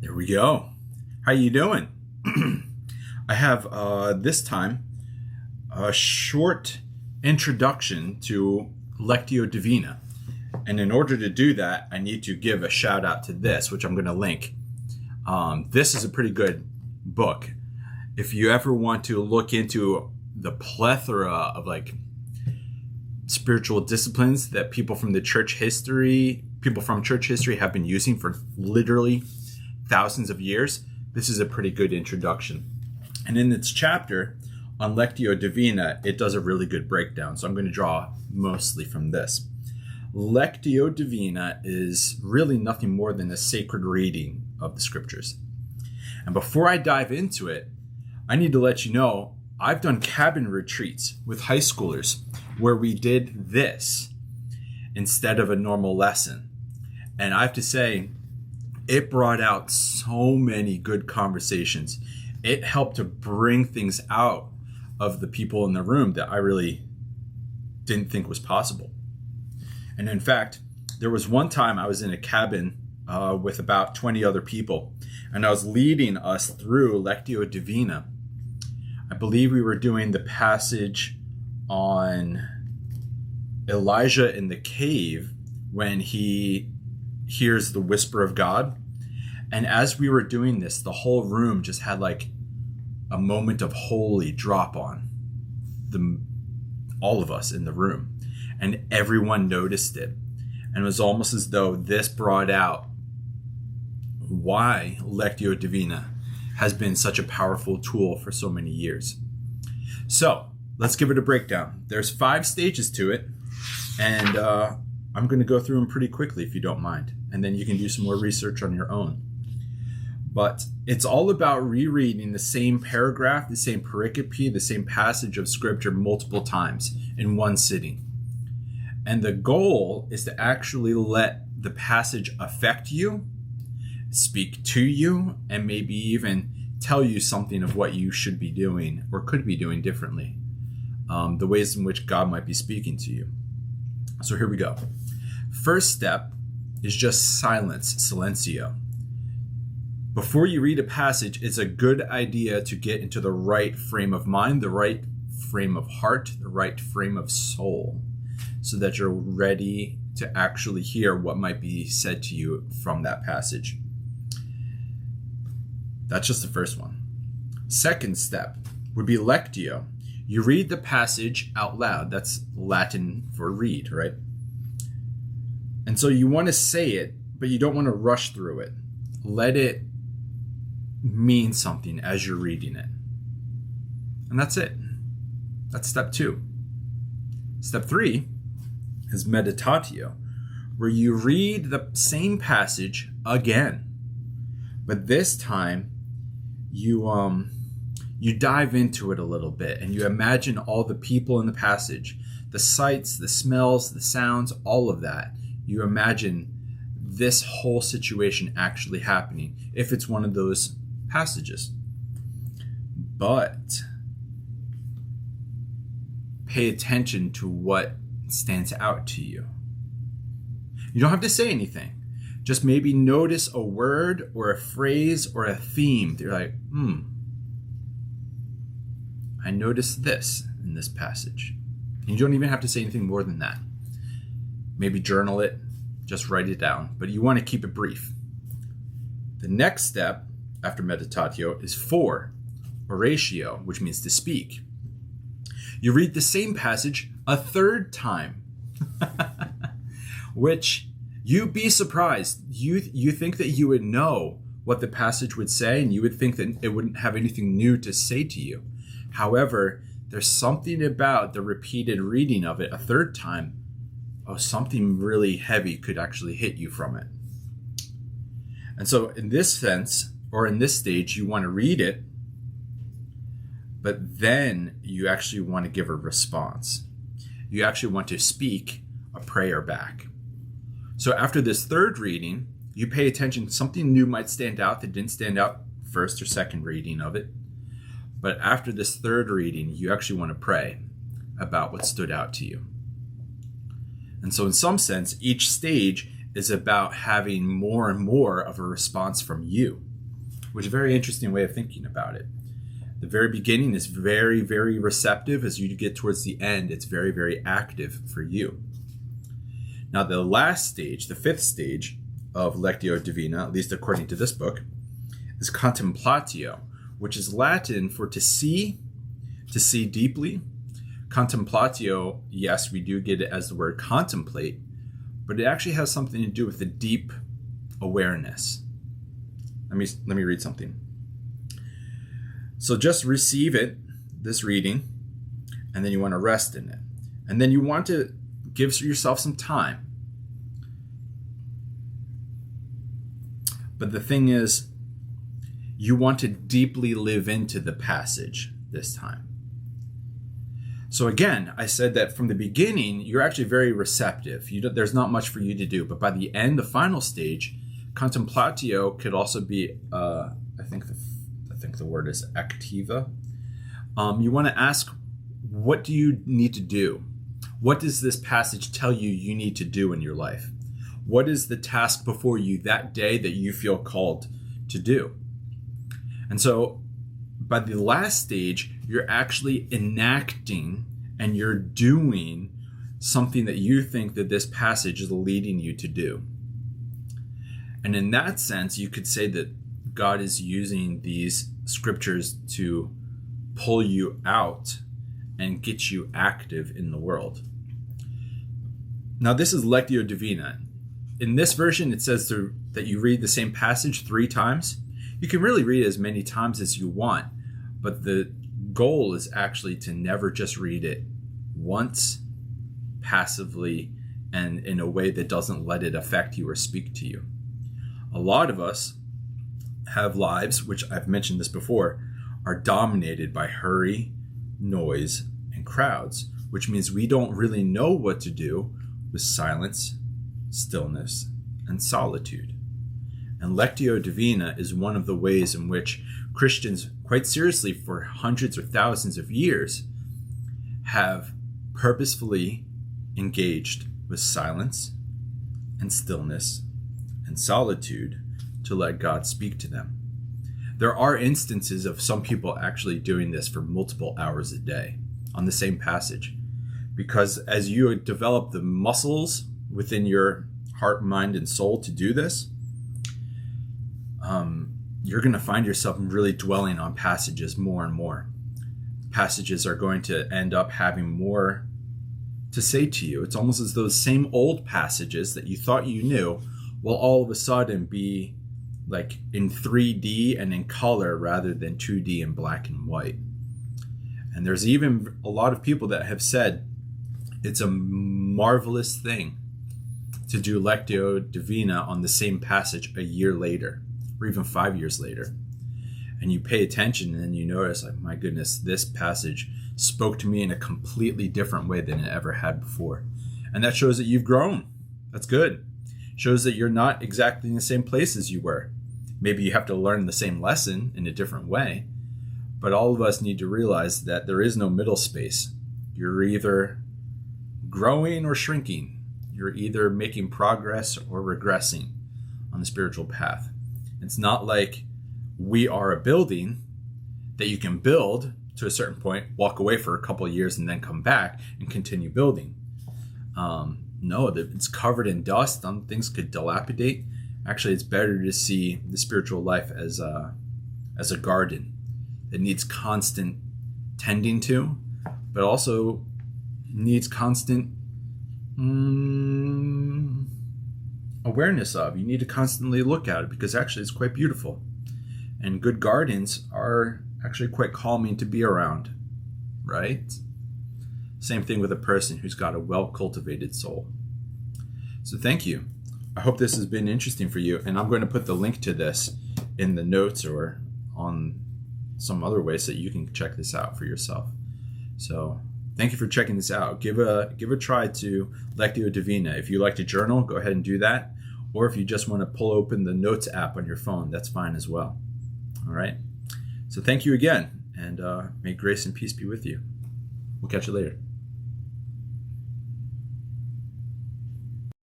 There we go. How you doing? I have this time a short introduction to Lectio Divina. And in order to do that, I need to give a shout out to this, which I'm going to link. This is a pretty good book. If you ever want to look into the plethora of spiritual disciplines that people from church history have been using for literally thousands of years, this is a pretty good introduction. And in its chapter on Lectio Divina, it does a really good breakdown. So I'm going to draw mostly from this. Lectio Divina is really nothing more than a sacred reading of the scriptures. And before I dive into it, I need to let you know I've done cabin retreats with high schoolers where we did this instead of a normal lesson. And I have to say, it brought out so many good conversations. It helped to bring things out of the people in the room that I really didn't think was possible. And in fact, there was one time I was in a cabin with about 20 other people, and I was leading us through Lectio Divina. I believe we were doing the passage on Elijah in the cave when he hears the whisper of God. And as we were doing this, the whole room just had a moment of holy drop on all of us in the room. And everyone noticed it. And it was almost as though this brought out why Lectio Divina has been such a powerful tool for so many years. So let's give it a breakdown. There's 5 stages to it. And I'm going to go through them pretty quickly if you don't mind. And then you can do some more research on your own. But it's all about rereading the same paragraph, the same pericope, the same passage of scripture multiple times in one sitting. And the goal is to actually let the passage affect you, speak to you, and maybe even tell you something of what you should be doing or could be doing differently. The ways in which God might be speaking to you. So here we go. First step is just silence, silencio. Before you read a passage, it's a good idea to get into the right frame of mind, the right frame of heart, the right frame of soul, so that you're ready to actually hear what might be said to you from that passage. That's just the first one. Second step would be lectio. You read the passage out loud. That's Latin for read, right? And so you want to say it, but you don't want to rush through it. Let it mean something as you're reading it. And that's it. That's step 2. Step 3 is meditatio, where you read the same passage again. But this time you dive into it a little bit and you imagine all the people in the passage, the sights, the smells, the sounds, all of that. You imagine this whole situation actually happening if it's one of those passages. But pay attention to what stands out to you. You don't have to say anything. Just maybe notice a word or a phrase or a theme. You're like, I noticed this in this passage. And you don't even have to say anything more than that. Maybe journal it, just write it down, but you want to keep it brief. The next step after meditatio is 4, oratio, which means to speak. You read the same passage a third time, which you'd be surprised. You think that you would know what the passage would say, and you would think that it wouldn't have anything new to say to you. However, there's something about the repeated reading of it a third time. Something really heavy could actually hit you from it. And so in this sense, or in this stage, you want to read it, but then you actually want to give a response. You actually want to speak a prayer back. So after this third reading, you pay attention. Something new might stand out that didn't stand out first or second reading of it. But after this third reading, you actually want to pray about what stood out to you. And so in some sense, each stage is about having more and more of a response from you. which is a very interesting way of thinking about it. The very beginning is very, very receptive. As you get towards the end, it's very, very active for you. Now, the last stage, the fifth stage of Lectio Divina, at least according to this book, is contemplatio, which is Latin for to see deeply. Contemplatio, yes, we do get it as the word contemplate, but it actually has something to do with the deep awareness. Let me read something. So just receive it, this reading, and then you want to rest in it. And then you want to give yourself some time. But the thing is, you want to deeply live into the passage this time. So again, I said that from the beginning, you're actually very receptive. There's not much for you to do. But by the end, the final stage, contemplatio could also be, I think the word is activa. You want to ask, what do you need to do? What does this passage tell you need to do in your life? What is the task before you that day that you feel called to do? And so by the last stage, you're actually enacting and you're doing something that you think that this passage is leading you to do. And in that sense, you could say that God is using these scriptures to pull you out and get you active in the world. Now, this is Lectio Divina. In this version, it says that you read the same passage 3 times. You can really read it as many times as you want, but the goal is actually to never just read it once, passively, and in a way that doesn't let it affect you or speak to you. A lot of us have lives, which I've mentioned this before, are dominated by hurry, noise, and crowds, which means we don't really know what to do with silence, stillness, and solitude. And Lectio Divina is one of the ways in which Christians, quite seriously for hundreds or thousands of years, have purposefully engaged with silence and stillness and solitude to let God speak to them. There are instances of some people actually doing this for multiple hours a day on the same passage, because as you develop the muscles within your heart, mind, and soul to do this, you're going to find yourself really dwelling on passages more and more. Passages are going to end up having more to say to you. It's almost as those same old passages that you thought you knew will all of a sudden be like in 3D and in color rather than 2D in black and white. And there's even a lot of people that have said it's a marvelous thing to do Lectio Divina on the same passage a year later, or even 5 years later. And you pay attention and you notice, like, my goodness, this passage spoke to me in a completely different way than it ever had before. And that shows that you've grown. That's good. Shows that you're not exactly in the same place as you were. Maybe you have to learn the same lesson in a different way. But all of us need to realize that there is no middle space. You're either growing or shrinking. You're either making progress or regressing on the spiritual path. It's not like we are a building that you can build to a certain point, walk away for a couple of years, and then come back and continue building. No, it's covered in dust. Things could dilapidate. Actually, it's better to see the spiritual life as a garden that needs constant tending to, but also needs constant awareness of. You need to constantly look at it because actually it's quite beautiful. And good gardens are actually quite calming to be around, right? Same thing with a person who's got a well-cultivated soul. So thank you. I hope this has been interesting for you. And I'm going to put the link to this in the notes or on some other way so that you can check this out for yourself. So thank you for checking this out. Give a try to Lectio Divina. If you like to journal, go ahead and do that. Or if you just want to pull open the Notes app on your phone, that's fine as well. All right. So thank you again, and may grace and peace be with you. We'll catch you later.